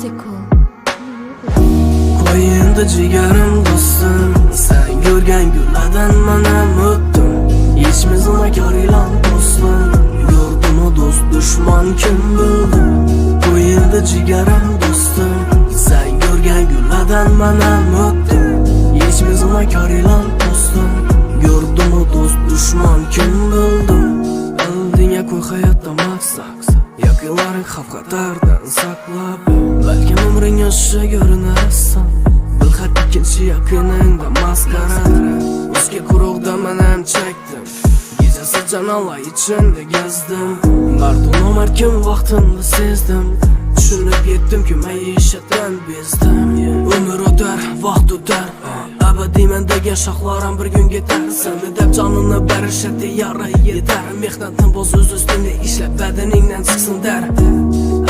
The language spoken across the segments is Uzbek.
Musical. Qo'yindi jigarim do'stim, sen ko'rgan gullardan manam o'tdim. Yechmizma ko'rilan do'stim, yurdimu do'st dushman kim bildi. Qo'yindi jigarim do'stim, sen ko'rgan gullardan manam o'tdim. Yechmizma ko'rilan do'stim, yurdimu do'st dushman kim bildi. Aldinga qo'y hayotda maqsad, yaqinlaring xavf-xatardan saqlab, balkim umring yoshi ko'rinarsan. Bilxat ikkinchi yaqiningda masxara, o'zga quruqda men chekdim. Gecasi janola ichingda gezdim, mardon kim vaqtimni sezdim. Tushunib yetdimki maishatdan bezdim. Umr o'tar, vaqt o'tar, abadiy mendagi shoxlarim bir kun ketar. Seni deb jonini berishadi yara yetar. Mehnatni bo'z o'z ustingda ishlab badaningdan chiqsin dar.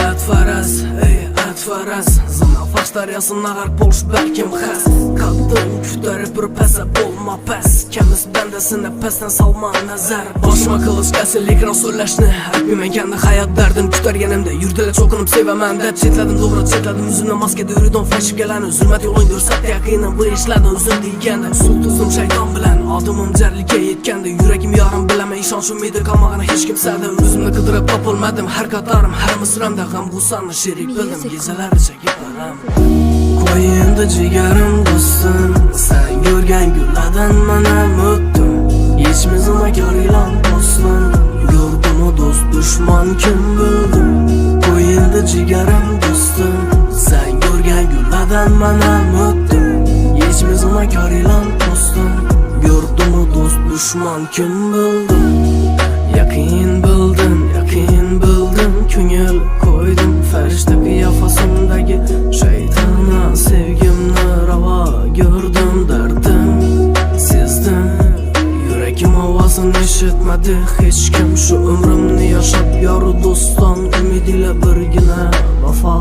Atfaraz, ey atfaraz, zina faxtaryasına g'arq bo'lish balkim xas. Qalbim ko'tarib bir pasa bo'lma pas. Kamiz bandasini pasdan salma nazar. Boshma qilish kasallik rasulashni aytmayman kendi hayot dardim ko'targanimda. Yurdilar cho'qinib sevaman deb chetladim, to'g'ri chetladim. O'zimni maskada yuridim fashgalanib, zulmat yo'lini ko'rsatdi yaqinim bu ishlarni o'zim deganda. Suv tuzim shayton bilan odimim jarlikka yetganda. Yuragim yorim bilaman ishonch umidi qolmagan hech kimsada. O'zimni qidirib topolmadim, har qatorim har misramda g'am g'ussani sherik bildim. Gecalari chekib baram. Qo'yindi jigarim do'stim, sen ko'rgan gullardan manam o'tdim. Yechmizma ko'rilan do'stim, yurdimu do'st dushman kim bildi. Qo'yindi jigarim do'stim, sen ko'rgan gullardan manam o'tdim. Yechmizma ko'rilan do'stim, yurdimu do'st dushman kim bildi. Yaqin bildim, ko'ngil qo'ydim farishta qiyofasimdagi shaytona. Sevgimni ravo ko'rdim, dardim sezdim. Yuragim ovozini eshitmadi hech kim. Shu umrimni yashab yoru do'ston, umid ila birgina vafo